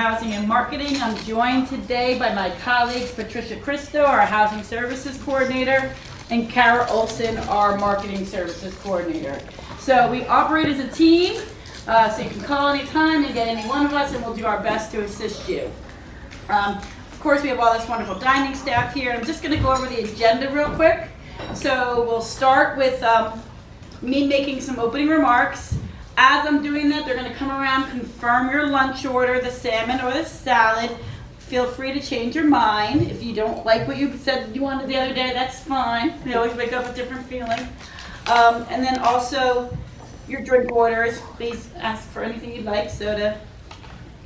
Housing and Marketing. I'm joined today by my colleagues, Patricia Cristo, our Housing Services Coordinator, and Kara Olson, our Marketing Services Coordinator. So we operate as a team, so you can call anytime and get any one of us, and we'll do our best to assist you. Of course, we have all this wonderful dining staff here. I'm just going to go over the agenda real quick. So we'll start with me making some opening remarks. As I'm doing that, they're going to come around, confirm your lunch order, the salmon or the salad. Feel free to change your mind. If you don't like what you said you wanted the other day, that's fine. We always wake up with different feelings. And then also your drink orders. Please ask for anything you'd like, soda,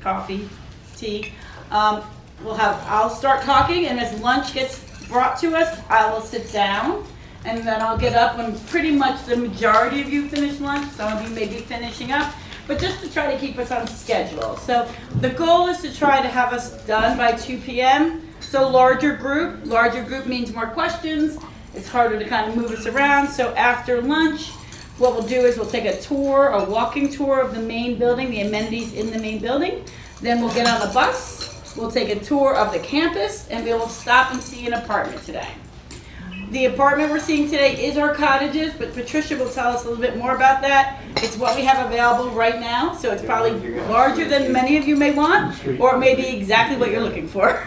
coffee, tea. I'll start talking, and as lunch gets brought to us, I will sit down. And then I'll get up when pretty much the majority of you finish lunch. Some of you may be finishing up, but just to try to keep us on schedule. So the goal is to try to have us done by 2 p.m. So larger group means more questions. It's harder to kind of move us around. So after lunch, what we'll do is we'll take a tour, a walking tour of the main building, the amenities in the main building. Then we'll get on a bus. We'll take a tour of the campus, and we will stop and see an apartment today. The apartment we're seeing today is our cottages, but Patricia will tell us a little bit more about that. It's what we have available right now, so it's probably larger than many of you may want, or it may be exactly what you're looking for.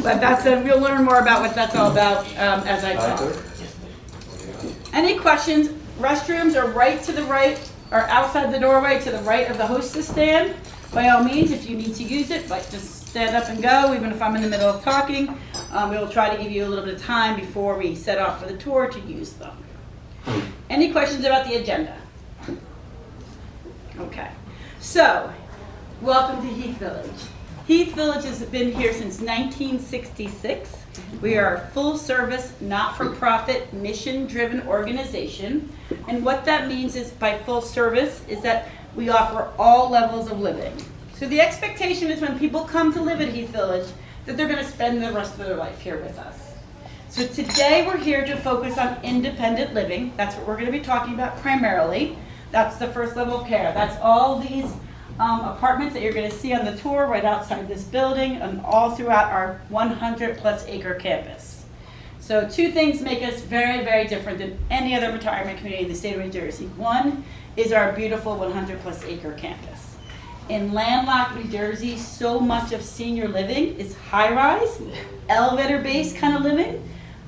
But we'll learn more about what that's all about as I talk. Any questions? Restrooms are right to the right, or outside the doorway to the right of the hostess stand. By all means, if you need to use it, but just stand up and go, even if I'm in the middle of talking. We will try to give you a little bit of time before we set off for the tour to use them. Any questions about the agenda? Okay. So, welcome to Heath Village. Heath Village has been here since 1966. We are a full-service, not-for-profit, mission-driven organization. And what that means is, by full service, is that we offer all levels of living. So the expectation is when people come to live at Heath Village that they're going to spend the rest of their life here with us. So today we're here to focus on independent living. That's what we're going to be talking about primarily. That's the first level of care. That's all these apartments that you're going to see on the tour right outside this building and all throughout our 100-plus acre campus. So two things make us very, very different than any other retirement community in the state of New Jersey. One is our beautiful 100-plus acre campus. In landlocked New Jersey, so much of senior living is high-rise, elevator-based kind of living,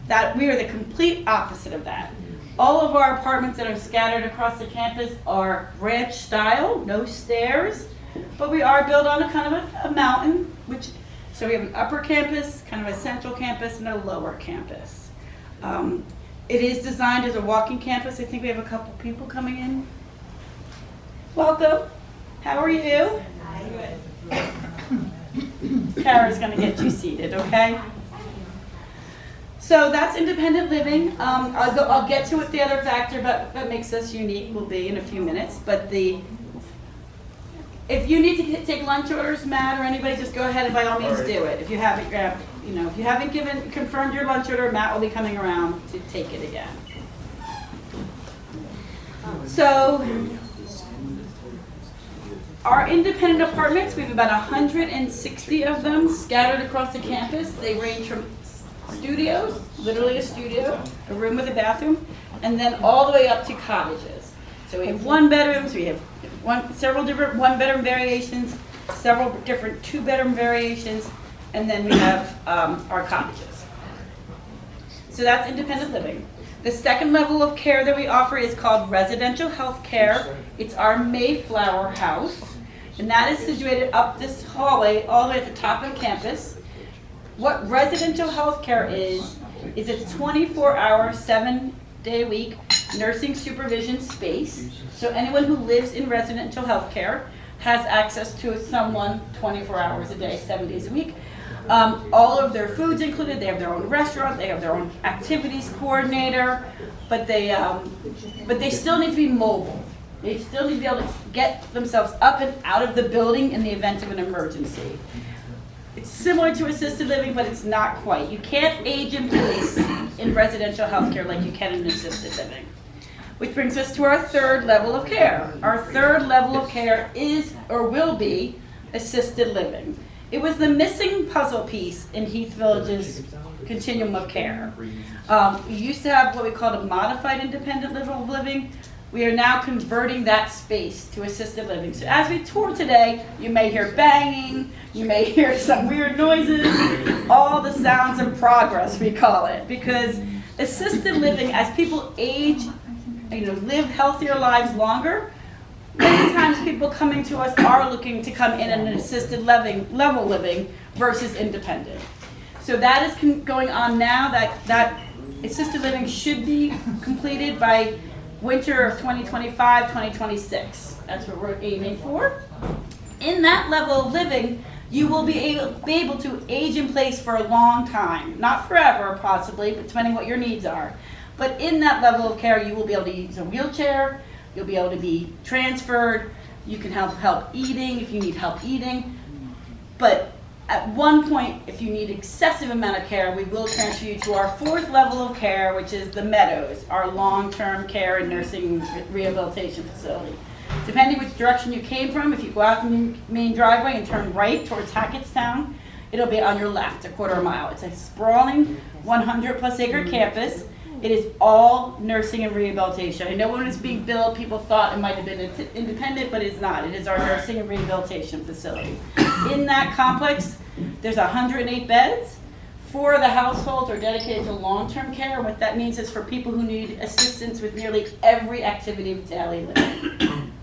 that we are the complete opposite of that. All of our apartments that are scattered across the campus are ranch style, no stairs, but we are built on a kind of a mountain, so we have an upper campus, kind of a central campus, and a lower campus. It is designed as a walking campus. I think we have a couple people coming in. Welcome. How are you? Kara's going to get you seated, okay? So that's independent living. I'll get to what the other factor that makes us unique will be in a few minutes. But if you need to take lunch orders, Matt or anybody, just go ahead and by all means do it. If you haven't confirmed your lunch order, Matt will be coming around to take it again. So. Our independent apartments, we have about 160 of them scattered across the campus. They range from studios, literally a studio, a room with a bathroom, and then all the way up to cottages. So we have one bedrooms, we have several different one bedroom variations, several different 2-bedroom variations, and then we have our cottages. So that's independent living. The second level of care that we offer is called residential health care. It's our Mayflower house, and that is situated up this hallway all the way at the top of campus. What residential health care is a 24-hour, 7-day-a-week nursing supervision space. So anyone who lives in residential health care has access to someone 24 hours a day, 7 days a week. All of their food's included. They have their own restaurant. They have their own activities coordinator, but they still need to be mobile. They still need to be able to get themselves up and out of the building in the event of an emergency. It's similar to assisted living, but it's not quite. You can't age in place in residential health care like you can in assisted living. Which brings us to our third level of care. Our third level of care is, or will be, assisted living. It was the missing puzzle piece in Heath Village's continuum of care. We used to have what we called a modified independent level of living. We are now converting that space to assisted living. So as we tour today, you may hear banging, you may hear some weird noises, all the sounds of progress, we call it, because assisted living, as people age, live healthier lives longer, many times people coming to us are looking to come in an assisted level living versus independent. So that is going on now. That assisted living should be completed by winter of 2025, 2026. That's what we're aiming for. In that level of living, you will be able to age in place for a long time. Not forever, possibly, but depending what your needs are. But in that level of care, you will be able to use a wheelchair, you'll be able to be transferred, you can have help eating if you need help eating. But at one point, if you need excessive amount of care, we will transfer you to our fourth level of care, which is the Meadows, our long-term care and nursing rehabilitation facility. Depending which direction you came from, if you go out the main driveway and turn right towards Hackettstown, it'll be on your left, a quarter mile. It's a sprawling 100+ acre campus. It is all nursing and rehabilitation. I know when it was being built, people thought it might have been independent, but it's not. It is our nursing and rehabilitation facility. In that complex, there's 108 beds. 4 of the households are dedicated to long-term care. And what that means is for people who need assistance with nearly every activity of daily living.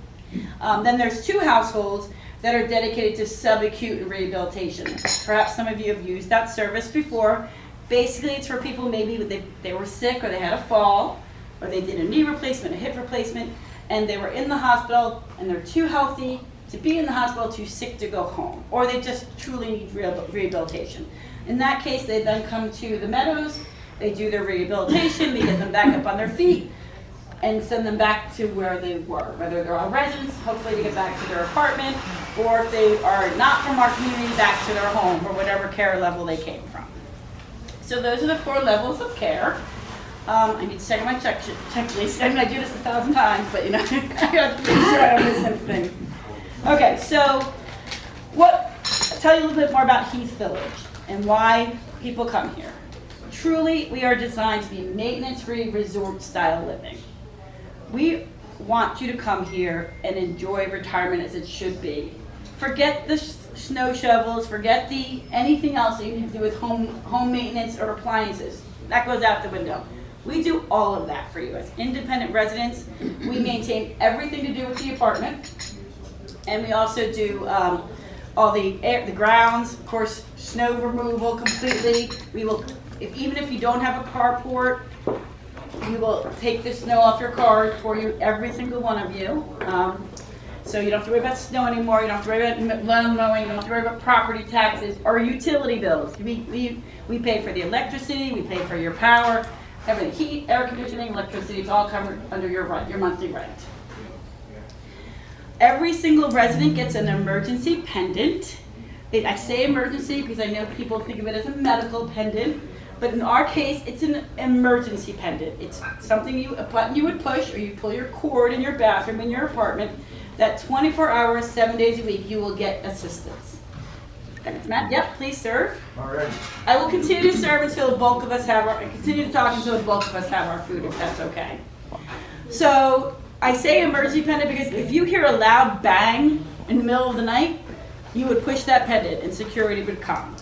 Then there's 2 households that are dedicated to subacute rehabilitation. Perhaps some of you have used that service before. Basically, it's for people maybe they were sick or they had a fall or they did a knee replacement, a hip replacement, and they were in the hospital and they're too healthy to be in the hospital, too sick to go home, or they just truly need rehabilitation. In that case, they then come to the Meadows, they do their rehabilitation, we get them back up on their feet, and send them back to where they were, whether they're our residents, hopefully to get back to their apartment, or if they are not from our community, back to their home or whatever care level they came from. So those are the 4 levels of care. I need to check my checklist. I mean, I do this 1,000 times, but I have to make sure I don't miss anything. Okay, so I'll tell you a little bit more about Heath Village and why people come here. Truly, we are designed to be maintenance-free resort-style living. We want you to come here and enjoy retirement as it should be. Forget the snow shovels, forget anything else that you can do with home maintenance or appliances. That goes out the window. We do all of that for you as independent residents. We maintain everything to do with the apartment, and we also do all the grounds, of course, snow removal completely. We will, even if you don't have a carport, we will take the snow off your car for you, every single one of you. So you don't have to worry about snow anymore, you don't have to worry about lawn mowing, you don't have to worry about property taxes or utility bills. We pay for the electricity, we pay for your power, everything, heat, air conditioning, electricity, it's all covered under your monthly rent. Every single resident gets an emergency pendant. I say emergency because I know people think of it as a medical pendant, but in our case, it's an emergency pendant. It's something a button you would push, or you pull your cord in your bathroom in your apartment, that 24 hours, 7 days a week, you will get assistance. Matt, yep, please serve. All right. I will continue to serve until the bulk of us continue to talk until the bulk of us have our food, if that's okay. So, I say emergency pendant because if you hear a loud bang in the middle of the night, you would push that pendant and security would come.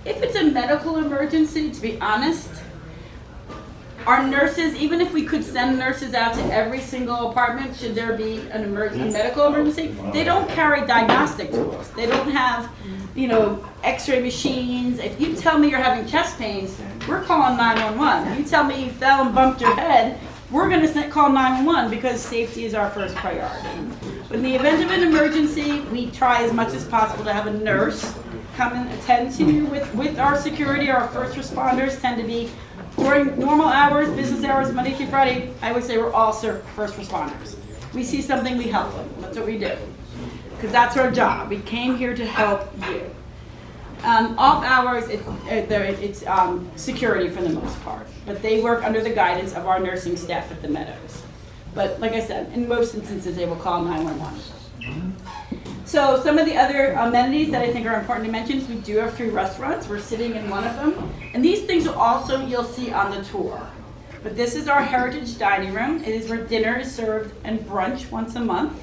If it's a medical emergency, to be honest, our nurses, even if we could send nurses out to every single apartment, should there be a medical emergency, they don't carry diagnostic tools. They don't have, x-ray machines. If you tell me you're having chest pains, we're calling 911. If you tell me you fell and bumped your head, we're going to call 911 because safety is our first priority. But in the event of an emergency, we try as much as possible to have a nurse come and attend to you with our security. Our first responders tend to be during normal hours, business hours, Monday through Friday. I would say we're all first responders. We see something, we help them. That's what we do. Because that's our job. We came here to help you. Off hours, it's security for the most part. But they work under the guidance of our nursing staff at the Meadows. But like I said, in most instances, they will call 911. So some of the other amenities that I think are important to mention is we do have 3 restaurants. We're sitting in one of them. And these things are also you'll see on the tour. But this is our heritage dining room. It is where dinner is served and brunch once a month.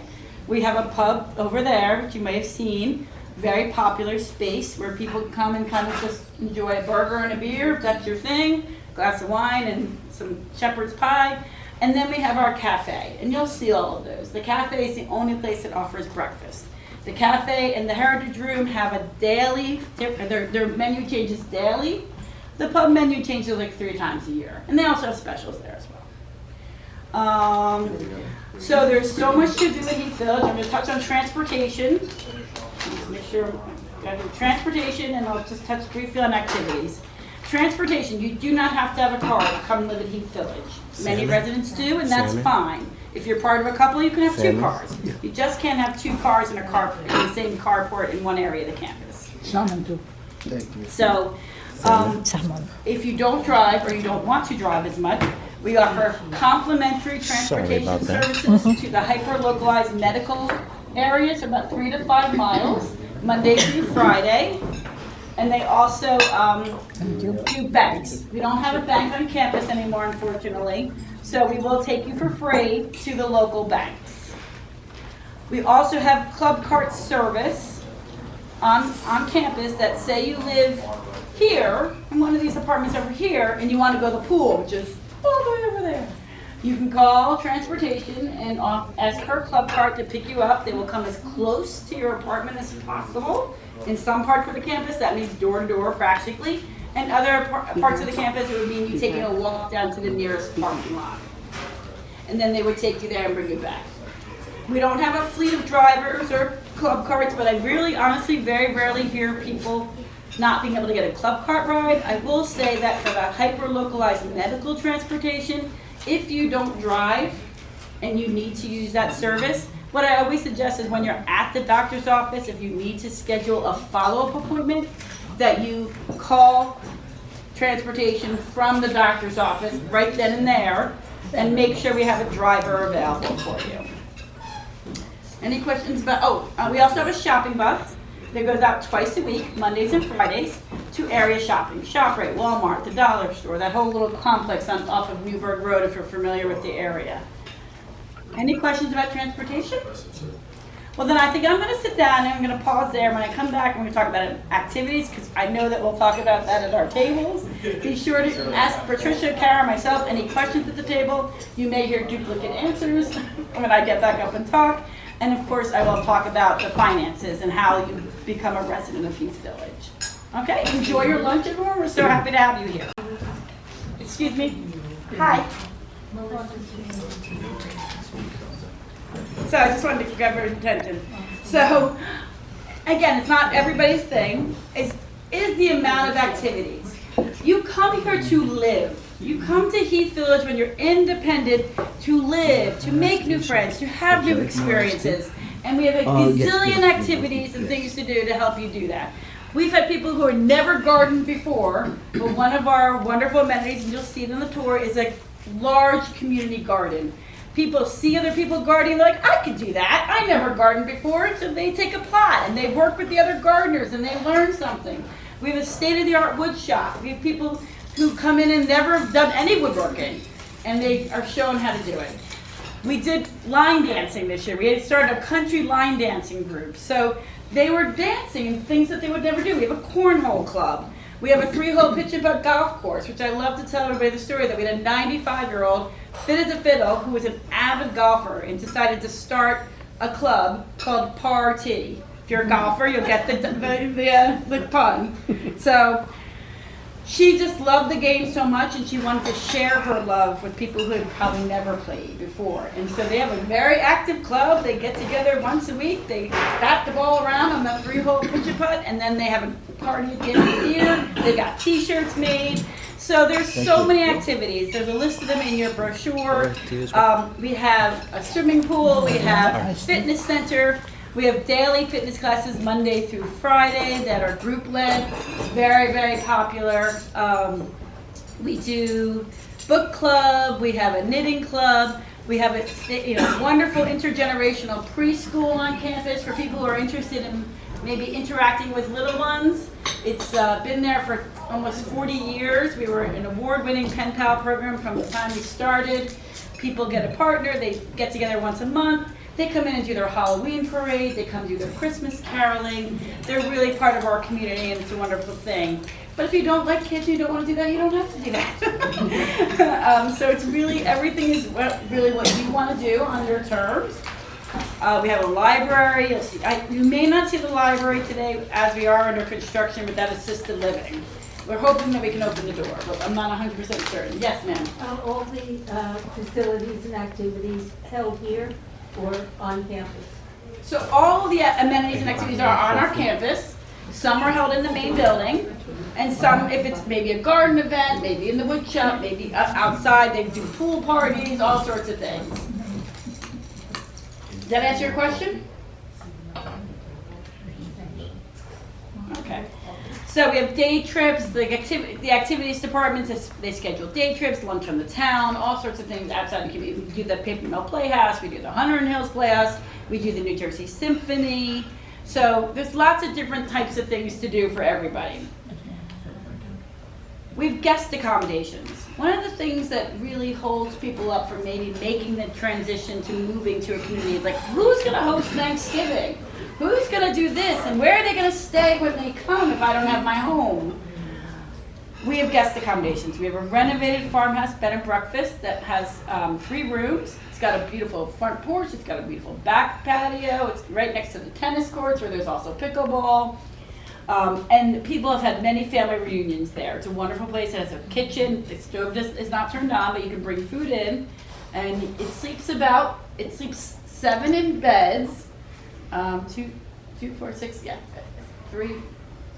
We have a pub over there, which you may have seen. Very popular space where people come and kind of just enjoy a burger and a beer, if that's your thing, glass of wine and some shepherd's pie. And then we have our cafe, and you'll see all of those. The cafe is the only place that offers breakfast. The cafe and the Heritage Room have a daily, their menu changes daily. The pub menu changes like 3 times a year. And they also have specials there as well. So there's so much to do at Heath Village. I'm going to touch on transportation. Make sure, transportation, and I'll just touch briefly on activities. Transportation, you do not have to have a car to come live at Heath Village. Many residents do, and that's fine. If you're part of a couple, you can have 2 cars. You just can't have 2 cars in the same carport in one area of the campus. Salmon too. So, if you don't drive or you don't want to drive as much, we offer complimentary transportation services to the hyper-localized medical areas, about 3 to 5 miles, Monday through Friday. And they also do banks. We don't have a bank on campus anymore, unfortunately, so we will take you for free to the local banks. We also have club cart service on campus that say you live here, in one of these apartments over here, and you want to go to the pool, which is all the way over there. You can call transportation and ask her club cart to pick you up. They will come as close to your apartment as possible. In some parts of the campus, that means door to door practically. And other parts of the campus, it would mean you taking a walk down to the nearest parking lot. And then they would take you there and bring you back. We don't have a fleet of drivers or club carts, but I really, honestly, very rarely hear people not being able to get a club cart ride. I will say that for the hyper-localized medical transportation, if you don't drive and you need to use that service, what I always suggest is when you're at the doctor's office, if you need to schedule a follow-up appointment, that you call transportation from the doctor's office right then and there, and make sure we have a driver available for you. Any questions about, we also have a shopping bus that goes out twice a week, Mondays and Fridays, to area shopping. ShopRite, Walmart, the dollar store, that whole little complex off of Newburgh Road if you're familiar with the area. Any questions about transportation? Well, then I think I'm going to sit down and I'm going to pause there. When I come back, I'm going to talk about activities, because I know that we'll talk about that at our tables. Be sure to ask Patricia, Kara, myself any questions at the table. You may hear duplicate answers when I get back up and talk. And of course, I will talk about the finances and how you become a resident of Heath Village. Okay, enjoy your lunch, everyone. We're so happy to have you here. Excuse me. Hi. So I just wanted to grab your attention. So again, it's not everybody's thing. Is the amount of activities. You come here to live. You come to Heath Village when you're independent to live, to make new friends, to have new experiences. And we have a gazillion activities and things to do to help you do that. We've had people who have never gardened before, but one of our wonderful amenities, and you'll see it on the tour, is a large community garden. People see other people gardening, they're like, I could do that. I never gardened before. So they take a plot and they work with the other gardeners and they learn something. We have a state-of-the-art wood shop. We have people who come in and never have done any woodworking, and they are shown how to do it. We did line dancing this year. We had started a country line dancing group. So they were dancing and things that they would never do. We have a cornhole club. We have a 3-hole pitch and putt golf course, which I love to tell everybody the story that we had a 95-year-old, fit as a fiddle, who was an avid golfer and decided to start a club called Party. If you're a golfer, you'll get the pun. So she just loved the game so much, and she wanted to share her love with people who had probably never played before. And so they have a very active club. They get together once a week. They bat the ball around on the 3-hole pitch and putt, and then they have a party at the end of the year. They got T-shirts made. So there's so many activities. There's a list of them in your brochure. We have a swimming pool. We have a fitness center. We have daily fitness classes Monday through Friday that are group-led, very, very popular. We do book club, we have a knitting club. We have a wonderful intergenerational preschool on campus for people who are interested in maybe interacting with little ones. It's been there for almost 40 years. We were an award-winning pen pal program from the time we started. People get a partner, they get together once a month. They come in and do their Halloween parade, they come do their Christmas caroling. They're really part of our community and it's a wonderful thing. But if you don't like kids and you don't want to do that, you don't have to do that. So it's really, everything is really what you want to do on your terms. We have a library. You may not see the library today as we are under construction with that assisted living. We're hoping that we can open the door, but I'm not 100% certain. Yes, ma'am. All the facilities and activities held here or on campus? So all of the amenities and activities are on our campus. Some are held in the main building, and some, if it's maybe a garden event, maybe in the wood shop, maybe outside, they do pool parties, all sorts of things. Does that answer your question? Okay. So we have day trips, the activities departments, they schedule day trips, lunch on the town, all sorts of things outside the community. We do the Paper Mill Playhouse, we do the Hunter and Hills Playhouse, we do the New Jersey Symphony. So there's lots of different types of things to do for everybody. We have guest accommodations. One of the things that really holds people up from maybe making the transition to moving to a community is like, who's gonna host Thanksgiving? Who's gonna do this? And where are they gonna stay when they come if I don't have my home? We have guest accommodations. We have a renovated farmhouse bed and breakfast that has 3 rooms. It's got a beautiful front porch. It's got a beautiful back patio. It's right next to the tennis courts where there's also pickleball. And people have had many family reunions there. It's a wonderful place. It has a kitchen. The stove just is not turned on, but you can bring food in. And it sleeps 7 in beds. 2, 4, 6, yeah, 3,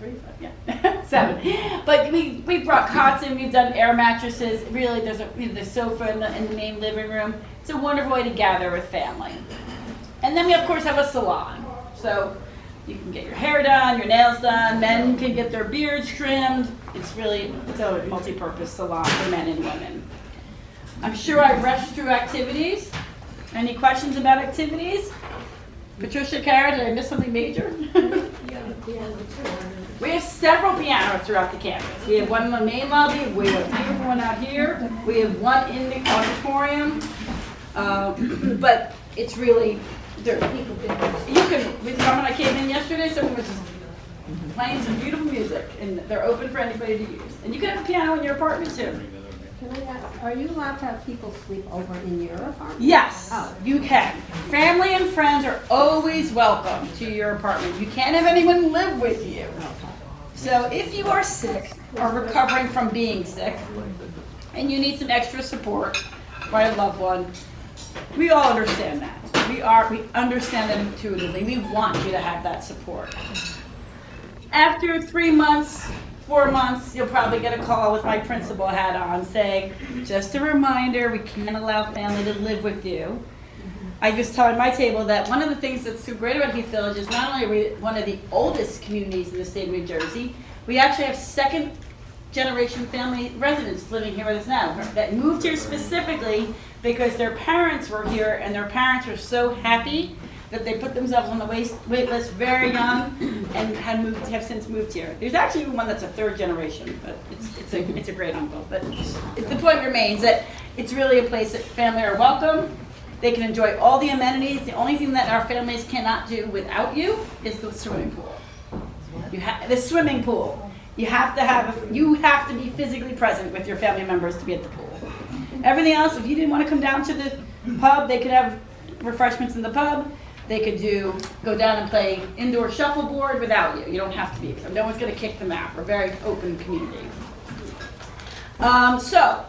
5, yeah, 7. But we brought cots in. We've done air mattresses. Really, there's the sofa in the main living room. It's a wonderful way to gather with family. And then we of course have a salon. So you can get your hair done, your nails done. Men can get their beards trimmed. It's a multi-purpose salon for men and women. I'm sure I rushed through activities. Any questions about activities? Patricia, Kara, did I miss something major? We have several pianos throughout the campus. We have one in the main lobby, we have a beautiful one out here, we have one in the auditorium, but it's really, when I came in yesterday, someone was just playing some beautiful music, and they're open for anybody to use. And you can have a piano in your apartment too. Can I ask, are you allowed to have people sleep over in your apartment? Yes, Oh. you can. Family and friends are always welcome to your apartment. You can't have anyone live with you. So if you are sick or recovering from being sick and you need some extra support by a loved one, we all understand that. We understand that intuitively. We want you to have that support. After 3 months, 4 months, you'll probably get a call with my principal hat on saying, just a reminder, we can't allow family to live with you. I just tell at my table that one of the things that's so great about Heath Village is not only are we one of the oldest communities in the state of New Jersey, we actually have second generation family residents living here with us now that moved here specifically because their parents were here and their parents were so happy that they put themselves on the wait list very young and have since moved here. There's actually one that's a 3rd generation, but it's a great uncle. But the point remains that it's really a place that family are welcome. They can enjoy all the amenities. The only thing that our families cannot do without you is the swimming pool. The swimming pool. You have to be physically present with your family members to be at the pool. Everything else, if you didn't want to come down to the pub, they could have refreshments in the pub. They could go down and play indoor shuffleboard without you. You don't have to be, because no one's going to kick them out. We're a very open community. Melissa,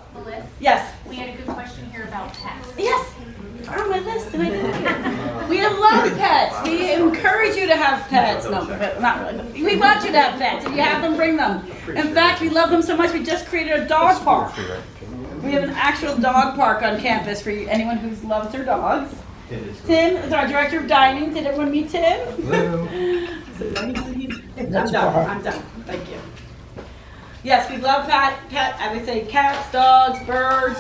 Yes. we had a good question here about pets. Yes. It's on my list, and I didn't get it. We love pets. We encourage you to have pets. No, not really. We want you to have pets. If you have them, bring them. In fact, we love them so much, we just created a dog park. We have an actual dog park on campus for anyone who loves their dogs. Tim is our director of dining. Did everyone meet Tim? Hello. I'm done. Thank you. Yes, we love I would say cats, dogs, birds.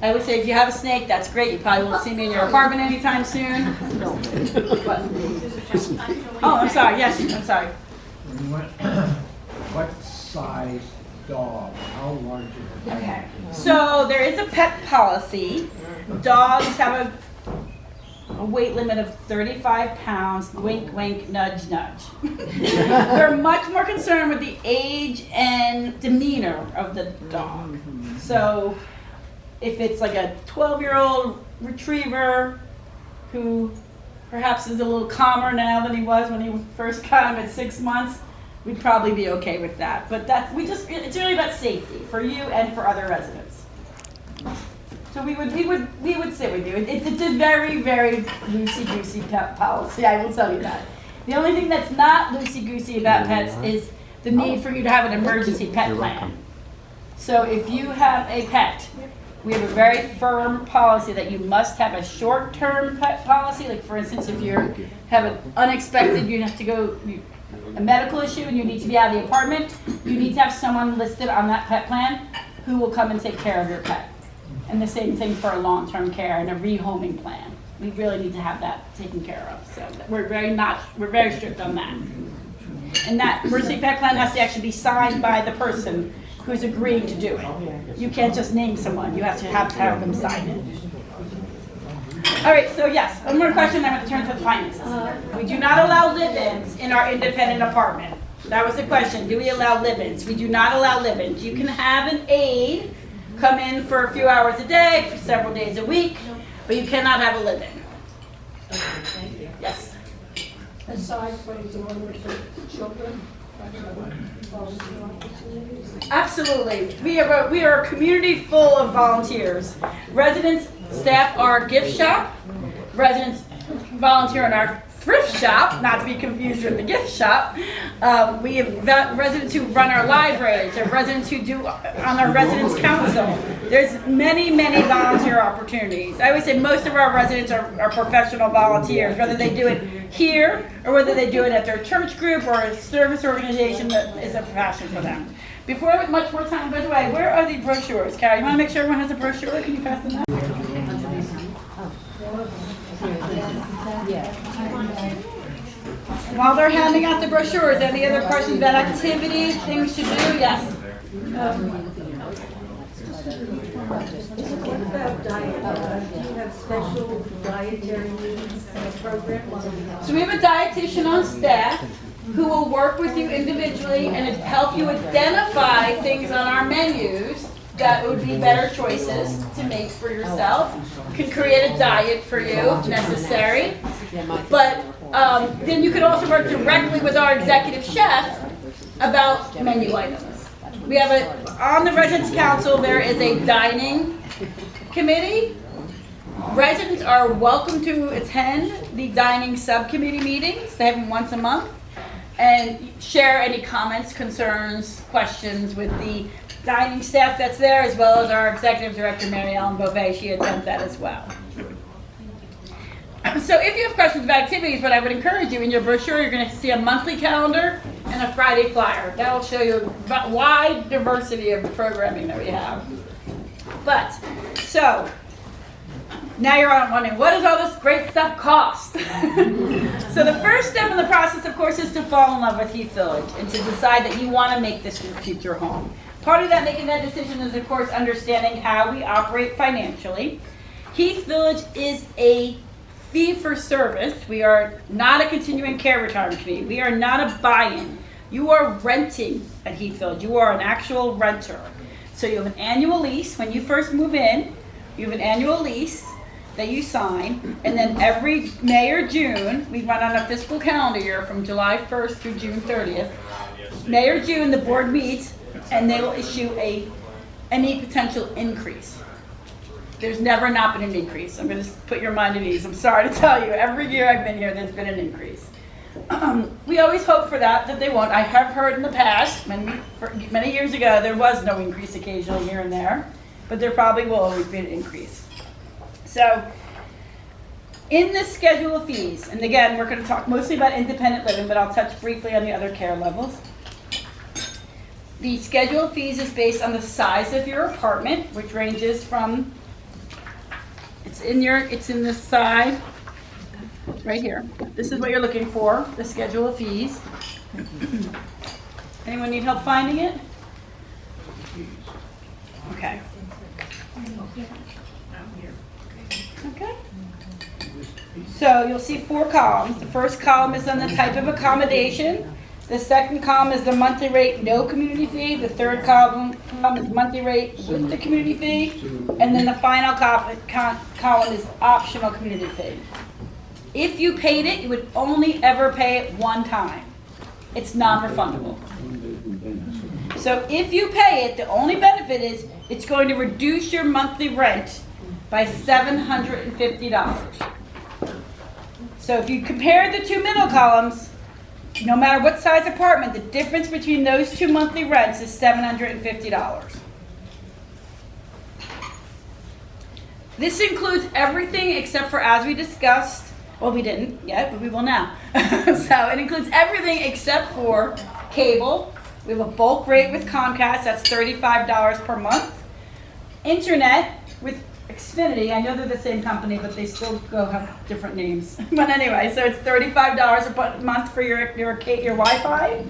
I would say if you have a snake, that's great. You probably won't see me in your apartment anytime soon. But- oh, I'm sorry. Yes, I'm sorry. What size dog? How large is it? Okay. So there is a pet policy. Dogs have a weight limit of 35 pounds. Wink, wink, nudge, nudge. We're much more concerned with the age and demeanor of the dog. So if it's like a 12-year-old retriever who perhaps is a little calmer now than he was when he first got him at 6 months, we'd probably be okay with that. But it's really about safety for you and for other residents. So we would sit with you. It's a very, very loosey-goosey pet policy, I will tell you that. The only thing that's not loosey-goosey about pets is the need for you to have an emergency pet plan. So if you have a pet, we have a very firm policy that you must have a short-term pet policy. Like for instance, if you have an unexpected, you have to go, a medical issue and you need to be out of the apartment, you need to have someone listed on that pet plan who will come and take care of your pet. And the same thing for a long-term care and a rehoming plan. We really need to have that taken care of. So we're very strict on that. And that emergency pet plan has to actually be signed by the person who's agreeing to do it. You can't just name someone. You have to have them sign it. All right, so yes, one more question, I'm going to turn to the finances. We do not allow live-ins in our independent apartment. That was the question. Do we allow live-ins? We do not allow live-ins. You can have an aide come in for a few hours a day, for several days a week, but you cannot have a live-in. Yes? Aside from dealing with the children, volunteer opportunities? Absolutely. We are a community full of volunteers. Residents, staff our gift shop. Residents volunteer in our thrift shop, not to be confused with the gift shop. We have residents who run our libraries, or residents who do on our residents council. There's many, many volunteer opportunities. I always say most of our residents are professional volunteers, whether they do it here or whether they do it at their church group or a service organization that is a passion for them. Before much more time goes away, where are the brochures? Carrie, you want to make sure everyone has a brochure? Can you pass them out? While they're handing out the brochures, any other questions about activities, things to do? Yes. What about diet? Do you have special dietary needs program? So we have a dietitian on staff who will work with you individually and help you identify things on our menus that would be better choices to make for yourself. Can create a diet for you if necessary. But then you could also work directly with our executive chef about menu items. We have on the Residents Council, there is a dining committee. Residents are welcome to attend the dining subcommittee meetings. They have them once a month. And share any comments, concerns, questions with the dining staff that's there, as well as our executive director, Mary Ellen Beauvais. She attends that as well. So if you have questions about activities, what I would encourage you, in your brochure, you're going to see a monthly calendar and a Friday flyer. That will show you a wide diversity of the programming that we have. But, so, now you're on wondering, what does all this great stuff cost? So the first step in the process, of course, is to fall in love with Heath Village and to decide that you want to make this your future home. Part of that, making that decision, is, of course, understanding how we operate financially. Heath Village is a fee-for-service. We are not a continuing care retirement community. We are not a buy-in. You are renting at Heath Village. You are an actual renter. So you have an annual lease. When you first move in, you have an annual lease that you sign, and then every May or June, we run on a fiscal calendar year from July 1st through June 30th. May or June, the board meets, and they will issue any potential increase. There's never not been an increase. I'm going to put your mind at ease. I'm sorry to tell you, every year I've been here, there's been an increase. We always hope for that they won't. I have heard in the past, many years ago, there was no increase occasionally here and there, but there probably will always be an increase. So, in this schedule of fees, and again, we're going to talk mostly about independent living, but I'll touch briefly on the other care levels. The schedule of fees is based on the size of your apartment, which ranges from It's in the side, right here. This is what you're looking for, the schedule of fees. Anyone need help finding it? Okay. Okay. So you'll see 4 columns. The first column is on the type of accommodation. The second column is the monthly rate, no community fee. The third column is monthly rate with the community fee. And then the final column is optional community fee. If you paid it, you would only ever pay it one time. It's non-refundable. So if you pay it, the only benefit is it's going to reduce your monthly rent by $750. So if you compare the 2 middle columns, no matter what size apartment, the difference between those 2 monthly rents is $750. This includes everything except for, as we discussed, well, we didn't yet, but we will now. So it includes everything except for cable. We have a bulk rate with Comcast, that's $35 per month. Internet with Xfinity, I know they're the same company, but they still have different names. But anyway, so it's $35 a month for your Wi-Fi.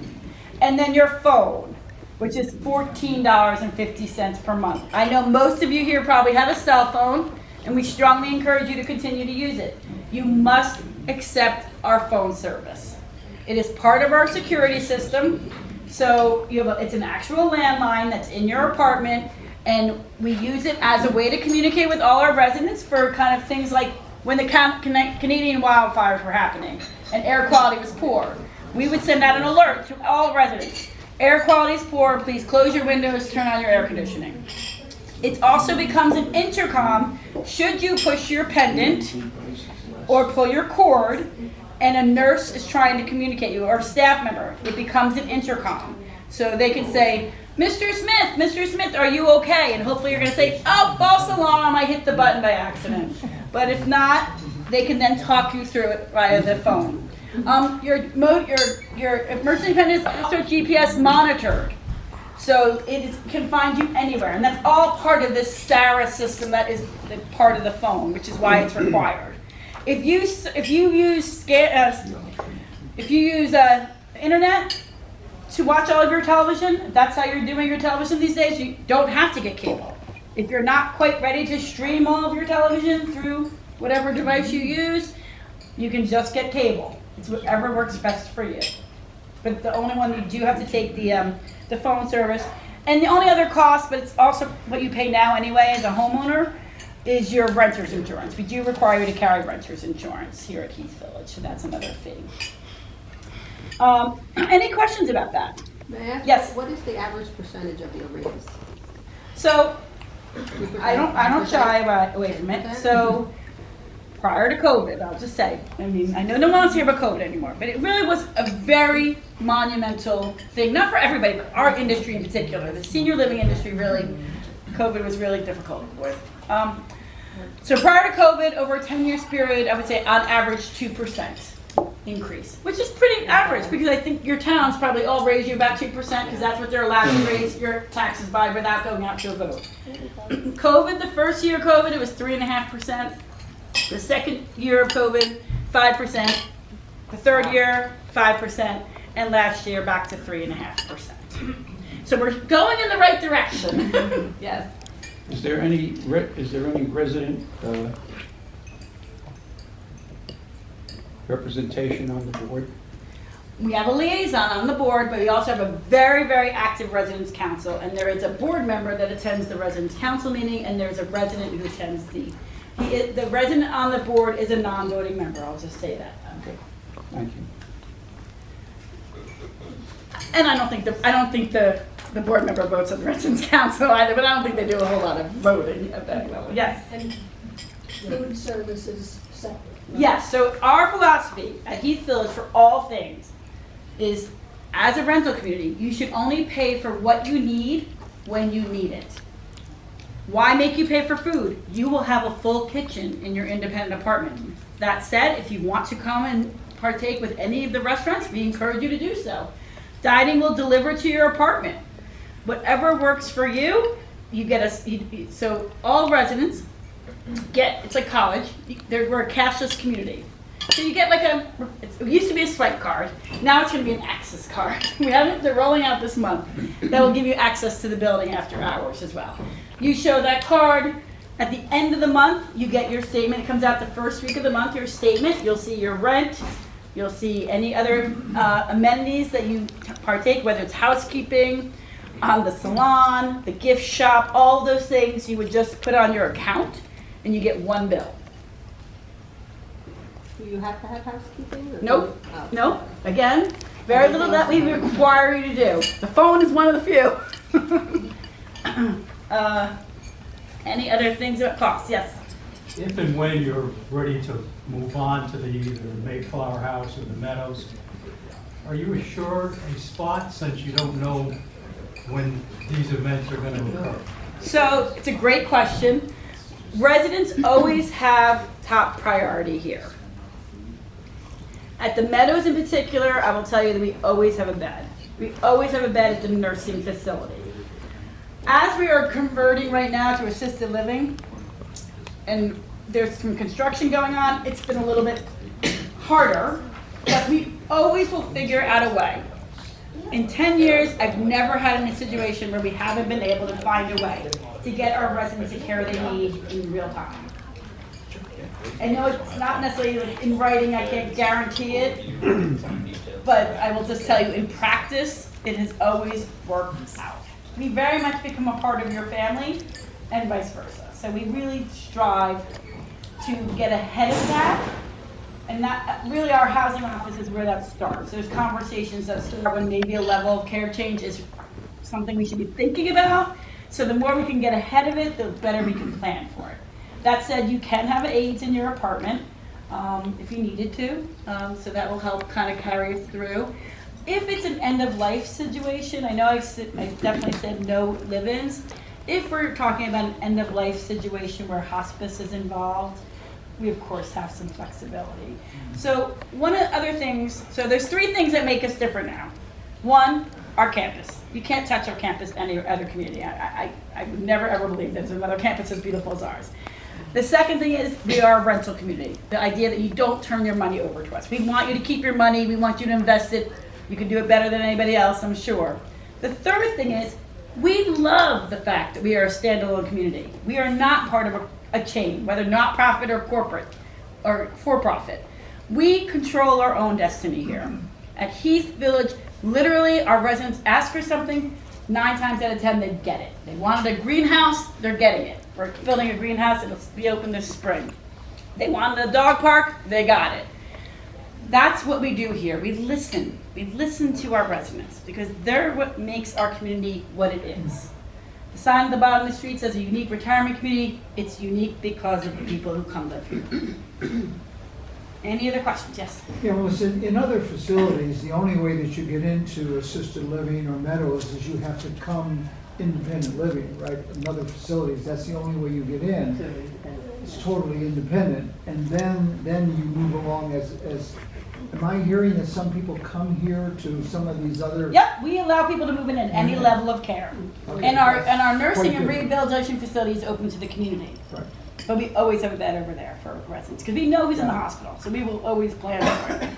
And then your phone, which is $14.50 per month. I know most of you here probably have a cell phone, and we strongly encourage you to continue to use it. You must accept our phone service. It is part of our security system. So it's an actual landline that's in your apartment, and we use it as a way to communicate with all our residents for kind of things like when the Canadian wildfires were happening and air quality was poor. We would send out an alert to all residents. Air quality is poor, please close your windows, turn on your air conditioning. It also becomes an intercom should you push your pendant or pull your cord and a nurse is trying to communicate you or a staff member. It becomes an intercom. So they can say, Mr. Smith, are you okay? And hopefully you're going to say, oh, false alarm, I hit the button by accident. But if not, they can then talk you through it via the phone. Your emergency pendant is also GPS monitored. So it can find you anywhere. And that's all part of this SARA system that is part of the phone, which is why it's required. If you use internet to watch all of your television, if that's how you're doing your television these days, you don't have to get cable. If you're not quite ready to stream all of your television through whatever device you use, you can just get cable. It's whatever works best for you. But the only one you do have to take the phone service. And the only other cost, but it's also what you pay now anyway as a homeowner, is your renter's insurance. We do require you to carry renter's insurance here at Heath Village, so that's another fee. Any questions about that? May I ask, Yes. what is the average percentage of your raise? So I don't shy away from it. So prior to COVID, I'll just say, I mean, I know no one wants to hear about COVID anymore, but it really was a very monumental thing, not for everybody, but our industry in particular. The senior living industry really, COVID was really difficult with. So prior to COVID, over a 10-year period, I would say on average 2% increase, which is pretty average because I think your towns probably all raise you about 2% because that's what they're allowed to raise your taxes by without going out to a vote. COVID, the first year of COVID, it was 3.5%. The second year of COVID, 5%. The third year, 5%. And last year, back to 3.5%. So we're going in the right direction. Yes. Is there any resident representation on the board? We have a liaison on the board, but we also have a very, very active residents council, and there is a board member that attends the residents council meeting, and there's a resident who attends the resident on the board is a non-voting member. I'll just say that. Okay, thank you. And I don't think the board member votes on the residents council either, but I don't think they do a whole lot of voting at that level. Yes. And food services separate. Yes, so our philosophy at Heath Village for all things is, as a rental community, you should only pay for what you need when you need it. Why make you pay for food? You will have a full kitchen in your independent apartment. That said, if you want to come and partake with any of the restaurants, we encourage you to do so. Dining will deliver to your apartment. Whatever works for you, you get so all residents it's like college. We're a cashless community. So you get like it used to be a swipe card. Now it's going to be an access card. They're rolling out this month. That will give you access to the building after hours as well. You show that card. At the end of the month, you get your statement. It comes out the first week of the month, your statement. You'll see your rent. You'll see any other amenities that you partake, whether it's housekeeping, the salon, the gift shop, all those things you would just put on your account, and you get one bill. Do you have to have housekeeping? Or Nope. Oh. Nope. Again, very little that we require you to do. The phone is one of the few. Any other things about costs? Yes. If and when you're ready to move on to either the Mayflower House or the Meadows, are you assured a spot since you don't know when these events are going to occur? So it's a great question. Residents always have top priority here. At the Meadows in particular, I will tell you that we always have a bed. We always have a bed at the nursing facility. As we are converting right now to assisted living, and there's some construction going on, it's been a little bit harder, but we always will figure out a way. In 10 years, I've never had a situation where we haven't been able to find a way to get our residents the care they need in real time. I know it's not necessarily in writing, I can't guarantee it, but I will just tell you, in practice, it has always worked out. We very much become a part of your family and vice versa. So we really strive to get ahead of that, and that really our housing office is where that starts. There's conversations that start when maybe a level of care change is something we should be thinking about. So the more we can get ahead of it, the better we can plan for it. That said, you can have aides in your apartment if you needed to, so that will help kind of carry us through. If it's an end-of-life situation, I know I definitely said no live-ins. If we're talking about an end-of-life situation where hospice is involved, we of course have some flexibility. So one of the other things, so there's 3 things that make us different now. One, our campus. You can't touch our campus any other community. I would never ever believe there's another campus as beautiful as ours. The second thing is we are a rental community. The idea that you don't turn your money over to us. We want you to keep your money. We want you to invest it. You can do it better than anybody else, I'm sure. The third thing is we love the fact that we are a standalone community. We are not part of a chain, whether not-profit or corporate or for-profit. We control our own destiny here. At Heath Village, literally our residents ask for something, 9 times out of 10 they get it. They wanted a greenhouse, they're getting it. We're building a greenhouse, it'll be open this spring. They wanted a dog park, they got it. That's what we do here. We listen. We listen to our residents because they're what makes our community what it is. The sign at the bottom of the street says a unique retirement community. It's unique because of the people who come live here. Any other questions? Yes? Yeah, well, listen, in other facilities, the only way that you get into assisted living or Meadows is you have to come independent living, right? In other facilities, that's the only way you get in. It's totally independent. And then you move along as am I hearing that some people come here to some of these other? Yep, we allow people to move in at any level of care. Okay. And our nursing and Quite good. rehabilitation facility is open to the community. Right. But we always have a bed over there for residents because we know who's in the hospital. So we will always plan for it.